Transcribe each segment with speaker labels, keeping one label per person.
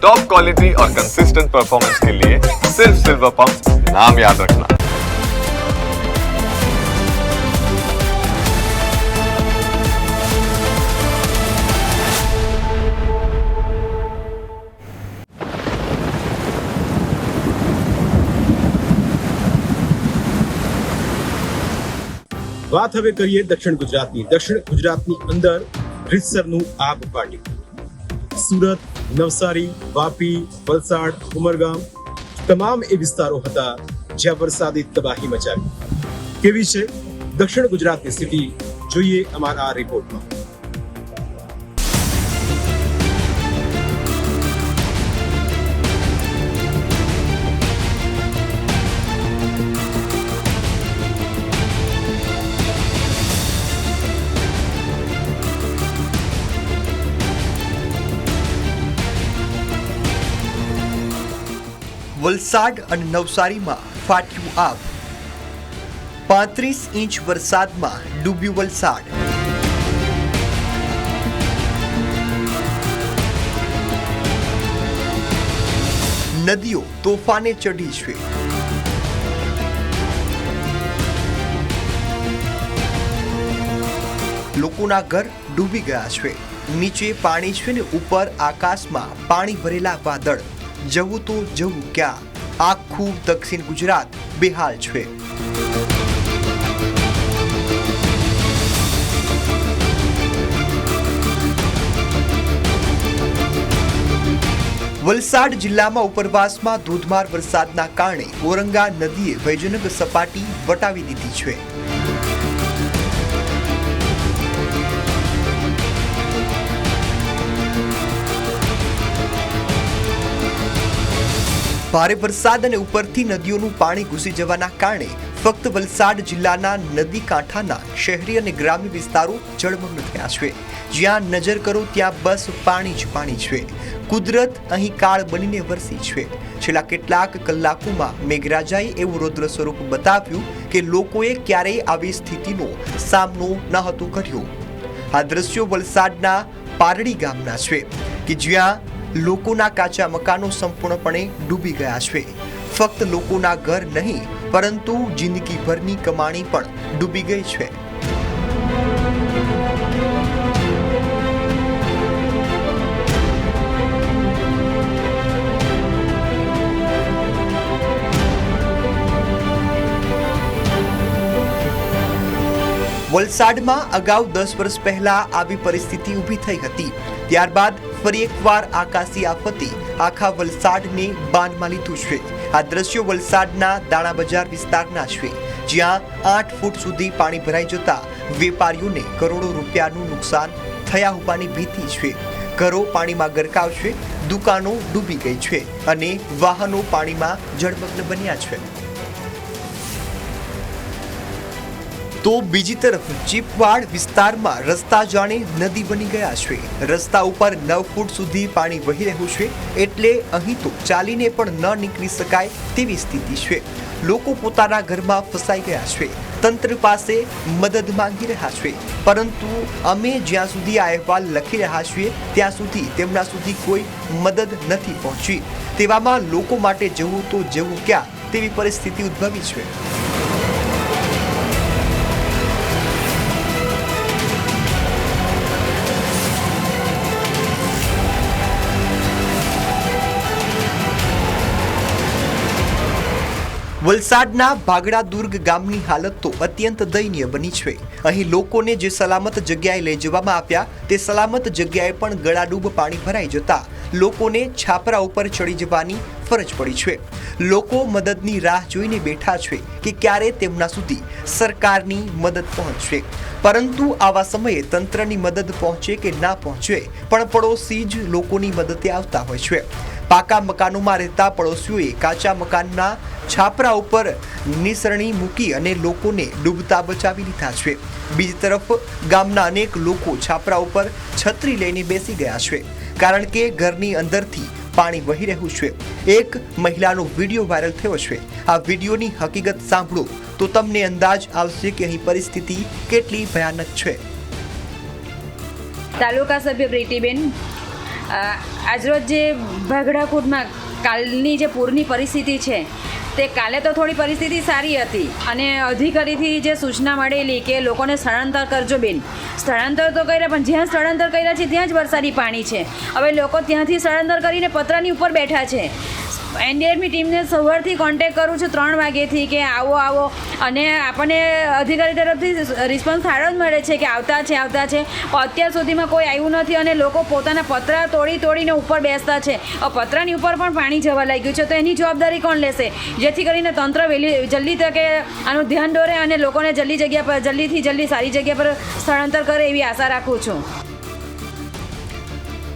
Speaker 1: Top quality और consistent performance के लिए सिर्फ सिल्वर पंप नाम याद रखना।
Speaker 2: વાત હવે કરીએ દક્ષિણ ગુજરાતની. દક્ષિણ ગુજરાતની અંદર રીતસરનું આબ ફાટ્યું. સુરત, નવસારી, વાપી, વલસાડ, ઉમરગામ તમામ એ વિસ્તારો હતા જ્યાં વરસાદી તબાહી મચાવી. કેવી છે દક્ષિણ ગુજરાતની સ્થિતિ જોઈએ અમારા આ રિપોર્ટમાં.
Speaker 3: વલસાડ અને નવસારીમાં ફાટ્યું આબ. 35 ઇંચ વરસાદમાં ડૂબ્યું વલસાડ. નદીઓ તોફાને ચઢી છે. લોકોના ઘર ડૂબી ગયા છે. નીચે પાણી છે ને ઉપર આકાશમાં પાણી ભરેલા વાદળ. જવું તો જવું ક્યાં? આખું દક્ષિણ ગુજરાત બેહાલ છે. વલસાડ જિલ્લામાં ઉપરવાસમાં ધોધમાર વરસાદના કારણે ઓરંગા નદીએ ભયજનક સપાટી વટાવી દીધી છે. ભારે વરસાદ અને ઉપરથી નદીઓનું પાણી ઘૂસી જવાના કારણે ફક્ત વલસાડ જિલ્લાના નદી કાંઠાના શહેરી અને ગ્રામ્ય વિસ્તારો જળમગ્ન થયા છે. જ્યાં નજર કરો ત્યાં બસ પાણી જ પાણી છે. કુદરત અહીં કાળ બનીને વરસી છે. છેલ્લા કેટલાક કલાકોમાં મેઘરાજાએ એવું રૌદ્ર સ્વરૂપ બતાવ્યું કે લોકોએ ક્યારેય આવી સ્થિતિનો સામનો ન હતો કર્યો. આ દ્રશ્યો વલસાડના પારડી ગામના છે કે જ્યાં લોકોના કાચા મકાનો સંપૂર્ણપણે ડૂબી ગયા છે. ફક્ત લોકોના ઘર નહીં પરંતુ જિંદગીભરની કમાણી પણ ડૂબી ગઈ છે. વલસાડમાં અગાઉ 10 વર્ષ પહેલા આવી પરિસ્થિતિ ઊભી થઈ હતી. ત્યારબાદ ફરી એકવાર આકાશી આફતે આખા વલસાડને બાનમાં લીધું છે. આ દ્રશ્યો વલસાડના દાણા બજાર વિસ્તારના છે જ્યાં 8 ફૂટ સુધી પાણી ભરાઈ જતા વેપારીઓને કરોડો રૂપિયાનું નુકસાન થયા હોવાની ભીતિ છે. ઘરો પાણીમાં ગરકાવ છે, દુકાનો ડૂબી ગઈ છે અને વાહનો પાણીમાં જળમગ્ન બન્યા છે. તો બીજી તરફ ચીપવાડ વિસ્તારમાં રસ્તા જાણે નદી બની ગયા છે. રસ્તા ઉપર 9 ફૂટ સુધી પાણી વહી રહ્યું છે એટલે અહીં તો ચાલીને પણ ન નીકળી શકાય તેવી સ્થિતિ છે. લોકો પોતાના ઘરમાં ફસાઈ ગયા છે. તંત્ર પાસે મદદ માંગી રહ્યા છે પરંતુ અમે જ્યાં સુધી આ અહેવાલ લખી રહ્યા છીએ ત્યાં સુધી તેમના સુધી કોઈ મદદ નથી પહોંચી. તેવામાં લોકો માટે જવું તો જવું ક્યાં તેવી પરિસ્થિતિ ઉદ્ભવી છે. વલસાડના ભાગડા દુર્ગ ગામની હાલત તો અત્યંત દયનીય બની છે. અહીં લોકોને જે સલામત જગ્યાએ લઈ જવામાં આવ્યા તે સલામત જગ્યાએ પણ ગળાડૂબ પાણી ભરાઈ જતા લોકોને છાપરા ઉપર ચડી જવાની ફરજ પડી છે. લોકો મદદની રાહ જોઈને બેઠા છે કે ક્યારે તેમના સુધી સરકારની મદદ પહોંચશે. પરંતુ આવા સમયે તંત્રની મદદ પહોંચે કે ના પહોંચે પણ પડોશી જ લોકોની મદદે આવતા હોય છે. પાકા મકાનોમાં રહેતા પડોશીઓએ કાચા મકાનના છાપરા ઉપર નિસરણી મૂકી અને લોકોને ડૂબતા બચાવી લીધા છે. બીજી તરફ ગામના અનેક લોકો છાપરા ઉપર છત્રી લઈને બેસી ગયા છે કારણ કે ઘરની અંદરથી પાણી વહી રહ્યું છે. એક મહિલાનો વિડીયો વાયરલ થયો છે. આ વિડીયોની હકીકત સાંભળો તો તમને અંદાજ આવશે કે અહીં પરિસ્થિતિ કેટલી ભયાનક છે.
Speaker 4: તાલુકા સભ્ય પ્રીતિબેન આજરોજ જે ભાગડાકોટમાં કાલની જે પૂરની પરિસ્થિતિ છે તે કાલે તો થોડી પરિસ્થિતિ સારી હતી અને અધિકારીથી જે સૂચના મળેલી કે લોકોને સ્થળાંતર કરજો બેન, સ્થળાંતર તો કર્યા પણ જ્યાં સ્થળાંતર કર્યા છે ત્યાં જ વરસાદી પાણી છે. હવે લોકો ત્યાંથી સ્થળાંતર કરીને પતરાની ઉપર બેઠા છે. એનડીઆરએફની ટીમને સવારથી કોન્ટેક કરું છું 3 વાગ્યેથી કે આવો અને આપણને અધિકારી તરફથી રિસ્પોન્સ સારો જ મળે છે કે આવતા છે પણ અત્યાર સુધીમાં કોઈ આવ્યું નથી અને લોકો પોતાના પતરા તોડીને ઉપર બેસતા છે. પતરાની ઉપર પણ પાણી જવા લાગ્યું છે, તો એની જવાબદારી કોણ લેશે? જેથી કરીને તંત્ર જલ્દી તકે આનું ધ્યાન દોરે અને લોકોને જલ્દી સારી જગ્યા પર સ્થળાંતર કરે એવી આશા રાખું છું.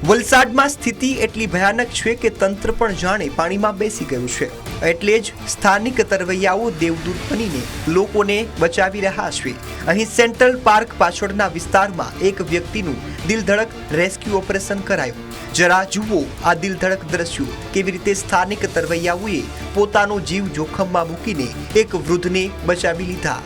Speaker 3: વલસાડમાં સ્થિતિ એટલી ભયાનક છે કે તંત્ર પણ જાણે પાણીમાં બેસી ગયું છે. એટલે જ સ્થાનિક તરવૈયાઓ દેવદૂત બનીને લોકોને બચાવી રહ્યા છે. અહીં સેન્ટ્રલ પાર્ક પાછળના વિસ્તારમાં એક વ્યક્તિનું દિલધડક રેસ્ક્યુ ઓપરેશન કરાયું. જરા જુઓ આ દિલધડક દ્રશ્યો, કેવી રીતે સ્થાનિક તરવૈયાઓએ પોતાનો જીવ જોખમમાં મૂકીને એક વૃદ્ધને બચાવી લીધા.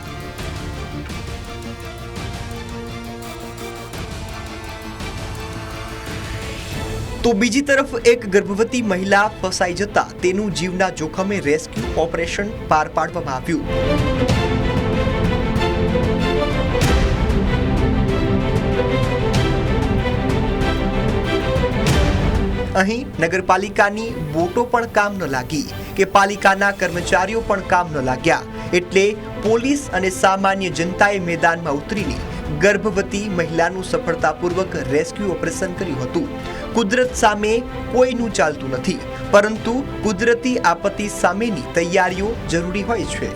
Speaker 3: તો બીજી તરફ એક ગર્ભવતી મહિલા ફસાઈ જતા તેનું જીવના જોખમે રેસ્ક્યુ ઓપરેશન પાર પાડવામાં આવ્યું. અહીં નગરપાલિકાની બોટો પણ કામ ન લાગી કે પાલિકાના કર્મચારીઓ પણ કામ ન લાગ્યા. એટલે પોલીસ અને સામાન્ય જનતાએ મેદાનમાં ઉતરીને ગર્ભવતી મહિલાનું સફળતાપૂર્વક રેસ્ક્યુ ઓપરેશન કર્યું હતું. કુદરત સામે કોઈનું ચાલતું નથી, પરંતુ કુદરતી આપત્તિ સામેની તૈયારીઓ જરૂરી હોય છે.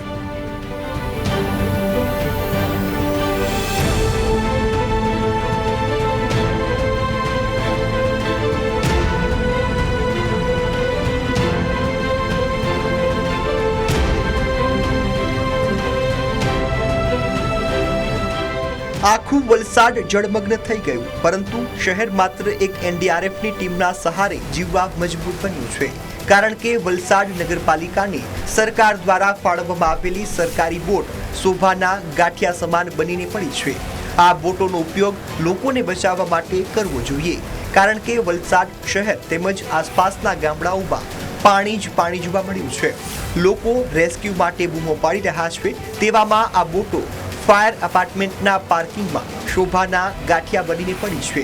Speaker 3: આખું વલસાડ જળમગ્ન થઈ ગયું, પરંતુ શહેર માત્ર એક એનડીઆરએફની ટીમના સહારે જીવવા મજબૂર બન્યું છે. કારણ કે વલસાડ નગરપાલિકાને સરકાર દ્વારા ફાળવવામાં આવેલી સરકારી બોટ શોભાના ગાંઠિયા સમાન બનીને પડી છે. આ બોટોનો ઉપયોગ લોકોને બચાવવા માટે કરવો જોઈએ, કારણ કે વલસાડ શહેર તેમજ આસપાસના ગામડાઓમાં પાણી જ પાણી જોવા મળ્યું છે. લોકો રેસ્ક્યુ માટે બૂમો પાડી રહ્યા છે. તેવામાં આ બોટો ફાયર એપાર્ટમેન્ટના પાર્કિંગમાં શોભાના ગાંઠિયા બનીને પડી છે.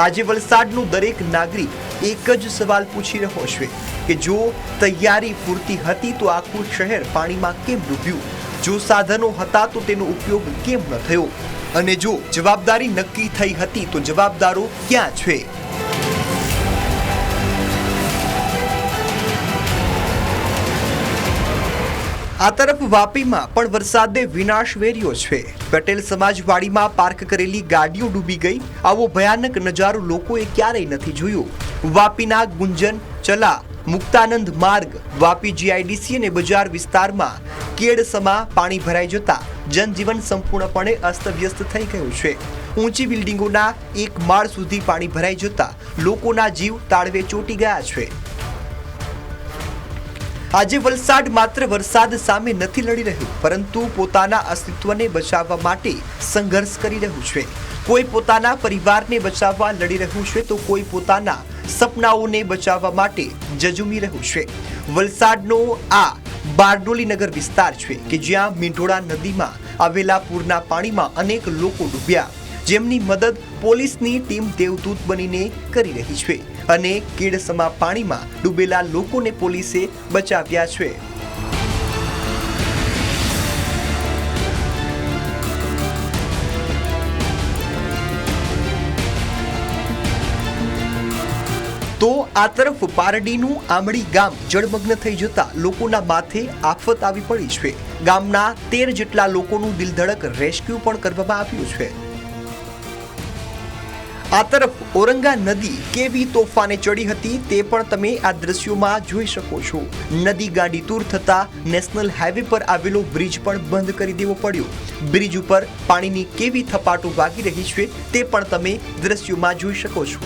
Speaker 3: આજે વલસાડનું દરેક નાગરિક એક જ સવાલ પૂછી રહ્યો છે કે જો તૈયારી પૂરતી હતી તો આખું શહેર પાણીમાં કેમ ડૂબ્યું? જો સાધનો હતા તો તેનો ઉપયોગ કેમ ન થયો? અને જો જવાબદારી નક્કી થઈ હતી તો જવાબદારો ક્યાં છે? આ તરફ વાપીમાં પણ વરસાદે વિનાશ વેર્યો છે. પટેલ સમાજવાડીમાં પાર્ક કરેલી ગાડીઓ ડૂબી ગઈ. આવો ભયાનક નજારો લોકોએ ક્યારેય નથી જોયો. વાપીના ગુંજન ચલા મુક્તાનંદ માર્ગ વાપી જીઆઈડીસી અને બજાર વિસ્તારમાં કેડસમા પાણી ભરાઈ જતા જનજીવન સંપૂર્ણપણે અસ્તવ્યસ્ત થઈ ગયું છે. ઊંચી બિલ્ડિંગોના એક માળ સુધી પાણી ભરાઈ જતા લોકોના જીવ તાળવે ચોંટી ગયા છે. આજે વલસાડ માત્ર વરસાદ સામે નથી લડી રહ્યું, પરંતુ પોતાના અસ્તિત્વને બચાવવા માટે સંઘર્ષ કરી રહ્યું છે. કોઈ પોતાના પરિવારને બચાવવા લડી રહ્યું છે તો કોઈ પોતાના સપનાઓને બચાવવા માટે જજુમી રહ્યું છે. વલસાડનો આ બારડોલી નગર વિસ્તાર છે કે જ્યાં મીંઢોળા નદીમાં આવેલા પૂરના પાણીમાં અનેક લોકો ડૂબ્યા, જેમની મદદ પોલીસની ટીમ દેવદૂત બનીને કરી રહી છે અને કેડસમા પાણીમાં ડૂબેલા લોકોને પોલીસે બચાવ્યા છે. તો આ તરફ પારડીનું આમડી ગામ જળમગ્ન થઈ જતા લોકોના માથે આફત આવી પડી છે. ગામના 13 જેટલા લોકોનું દિલધડક રેસ્ક્યુ પણ કરવામાં આવ્યું છે. આ તરફ ઓરંગા નદી કેવી તોફાને ચડી હતી તે પણ તમે આ દ્રશ્યોમાં જોઈ શકો છો. નદી ગાંડીતુર થતા નેશનલ હાઈવે પર આવેલો બ્રિજ પણ બંધ કરી દેવો પડ્યો. બ્રિજ ઉપર પાણીની કેવી થપાટો વાગી રહી છે તે પણ તમે દ્રશ્યોમાં જોઈ શકો છો.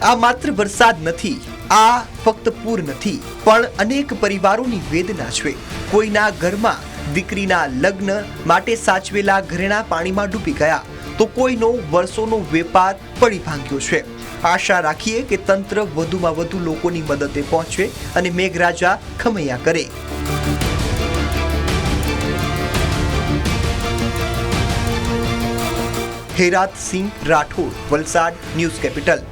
Speaker 3: આ માત્ર વરસાદ નથી, આ ફક્ત પૂર નથી, પણ અનેક પરિવારોની વેદના છે. કોઈના ઘરમાં દીકરીના લગ્ન માટે સાચવેલા ઘરેણા પાણીમાં ડૂબી ગયા, તો કોઈનો વર્ષોનો વેપાર પડી ભાંગ્યો છે. આશા રાખીએ કે તંત્ર વધુમાં વધુ લોકોની મદદે પહોંચે અને મેઘરાજા ખમૈયા કરે. Herat Singh Rathod, Valsad, news capital.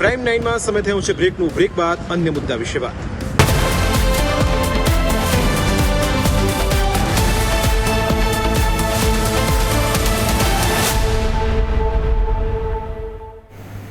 Speaker 2: Prime 9 માં સમય થયો છે બ્રેકનું. બ્રેક બાદ અન્ય મુદ્દા વિશે વાત.